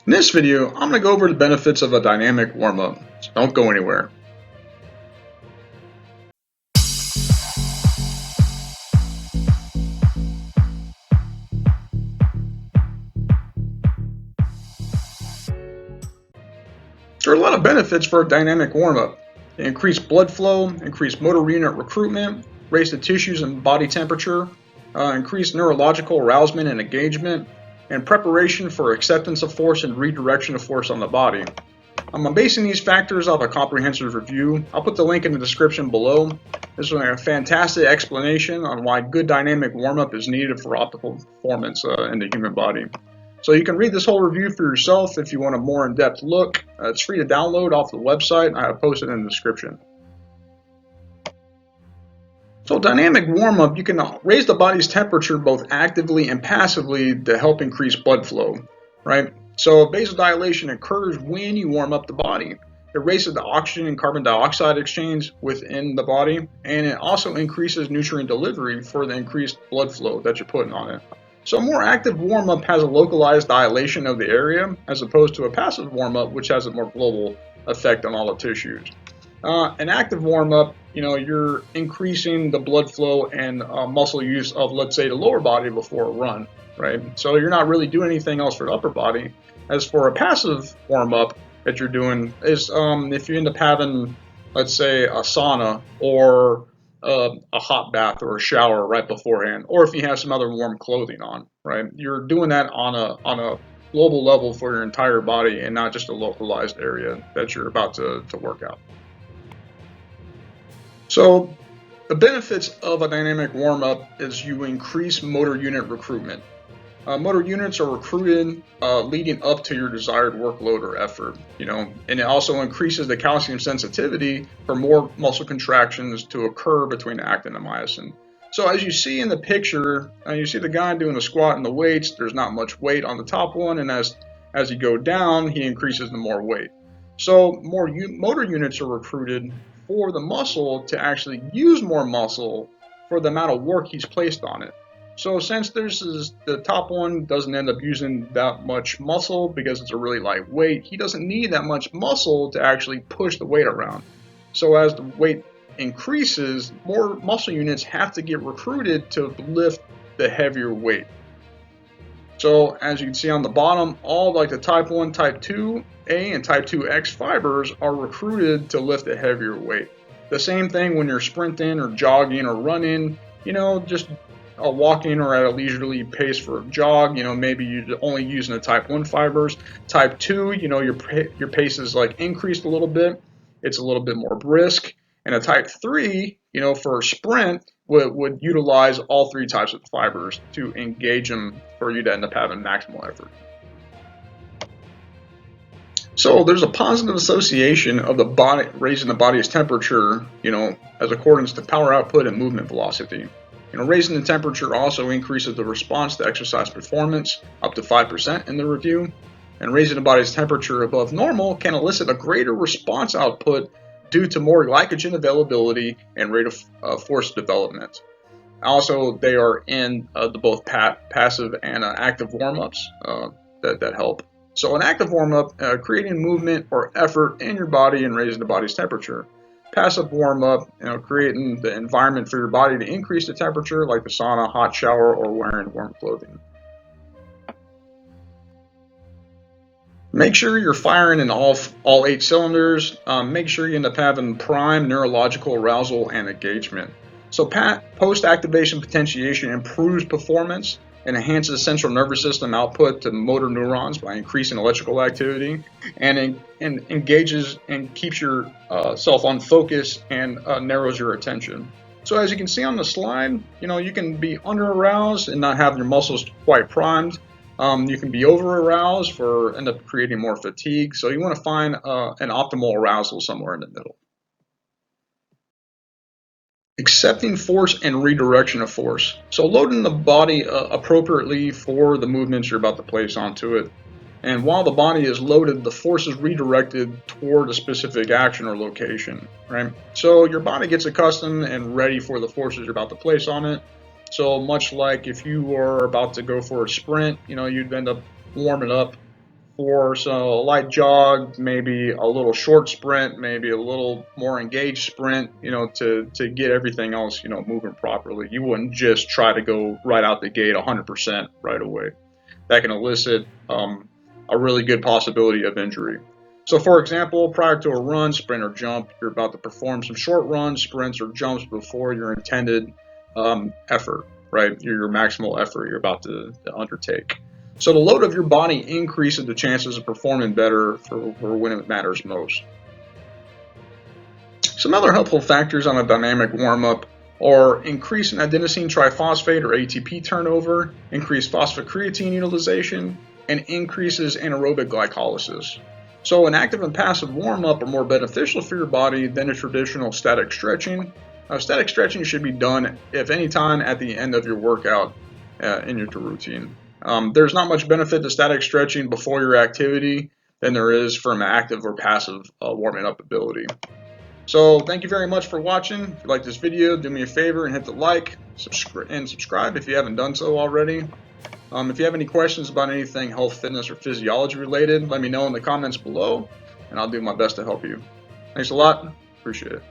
In this video, I'm going to go over the benefits of a dynamic warm-up, so don't go anywhere. There are a lot of benefits for a dynamic warm-up. They increase blood flow, increase motor unit recruitment, raise the tissues and body temperature, increase neurological arousal and engagement, and preparation for acceptance of force and redirection of force on the body. I'm basing these factors off a comprehensive review. I'll put the link in the description below. This is a fantastic explanation on why good dynamic warm-up is needed for optimal performance in the human body. So you can read this whole review for yourself if you want a more in-depth look. It's free to download off the website. I have posted in the description. So dynamic warm-up, you can raise the body's temperature both actively and passively to help increase blood flow, right? So vasodilation occurs when you warm up the body. It raises the oxygen and carbon dioxide exchange within the body, and it also increases nutrient delivery for the increased blood flow that you're putting on it. So a more active warm-up has a localized dilation of the area as opposed to a passive warm-up, which has a more global effect on all the tissues. An active warm-up, you're increasing the blood flow and muscle use of, let's say, the lower body before a run, right? So you're not really doing anything else for the upper body. As for a passive warm-up that you're doing is if you end up having, let's say, a sauna or a hot bath or a shower right beforehand, or if you have some other warm clothing on, right? You're doing that on a global level for your entire body and not just a localized area that you're about to work out. So the benefits of a dynamic warm-up is you increase motor unit recruitment. Motor units are recruited leading up to your desired workload or effort, and it also increases the calcium sensitivity for more muscle contractions to occur between actin and myosin. So as you see in the picture, you see the guy doing the squat and the weights. There's not much weight on the top one, and as you go down, he increases the more weight. So more motor units are recruited for the muscle to actually use more muscle for the amount of work he's placed on it. So since the top one doesn't end up using that much muscle because it's a really light weight, he doesn't need that much muscle to actually push the weight around. So as the weight increases, more muscle units have to get recruited to lift the heavier weight. So as you can see on the bottom, all like the type 1, type 2A, and type 2X fibers are recruited to lift a heavier weight. The same thing when you're sprinting or jogging or running, just walking or at a leisurely pace for a jog, maybe you're only using the type 1 fibers. Type 2, your pace is like increased a little bit. It's a little bit more brisk. And a type 3, for a sprint, would utilize all three types of fibers to engage them for you to end up having maximal effort. So there's a positive association of the body raising the body's temperature, as accordance to power output and movement velocity. Raising the temperature also increases the response to exercise performance up to 5% in the review. And raising the body's temperature above normal can elicit a greater response output due to more glycogen availability and rate of force development. Also, they are in the both passive and active warm-ups that help. So an active warm-up, creating movement or effort in your body and raising the body's temperature. Passive warm-up, creating the environment for your body to increase the temperature, like the sauna, hot shower, or wearing warm clothing. Make sure you're firing in all 8 cylinders. Make sure you end up having prime neurological arousal and engagement. So post-activation potentiation improves performance and enhances central nervous system output to motor neurons by increasing electrical activity, and engages and keeps yourself on focus and narrows your attention. So as you can see on the slide, you can be under aroused and not have your muscles quite primed. You can be over aroused for end up creating more fatigue. So you want to find an optimal arousal somewhere in the middle. Accepting force and redirection of force. So loading the body appropriately for the movements you're about to place onto it. And while the body is loaded, the force is redirected toward a specific action or location, right? So your body gets accustomed and ready for the forces you're about to place on it. So much like if you were about to go for a sprint, you'd end up warming up For a light jog, maybe a little short sprint, maybe a little more engaged sprint, to get everything else, moving properly. You wouldn't just try to go right out the gate 100% right away. That can elicit a really good possibility of injury. So for example, prior to a run, sprint, or jump, you're about to perform some short runs, sprints, or jumps before your intended effort, right? Your maximal effort you're about to undertake. So the load of your body increases the chances of performing better for when it matters most. Some other helpful factors on a dynamic warm-up are increase in adenosine triphosphate or ATP turnover, increased phosphocreatine utilization, and increases anaerobic glycolysis. So an active and passive warm-up are more beneficial for your body than a traditional static stretching. Static stretching should be done, if any time, at the end of your workout in your routine. There's not much benefit to static stretching before your activity than there is from active or passive warming up ability. So thank you very much for watching. If you like this video, do me a favor and hit the like, and subscribe if you haven't done so already. If you have any questions about anything health, fitness, or physiology related, let me know in the comments below, and I'll do my best to help you. Thanks a lot. Appreciate it.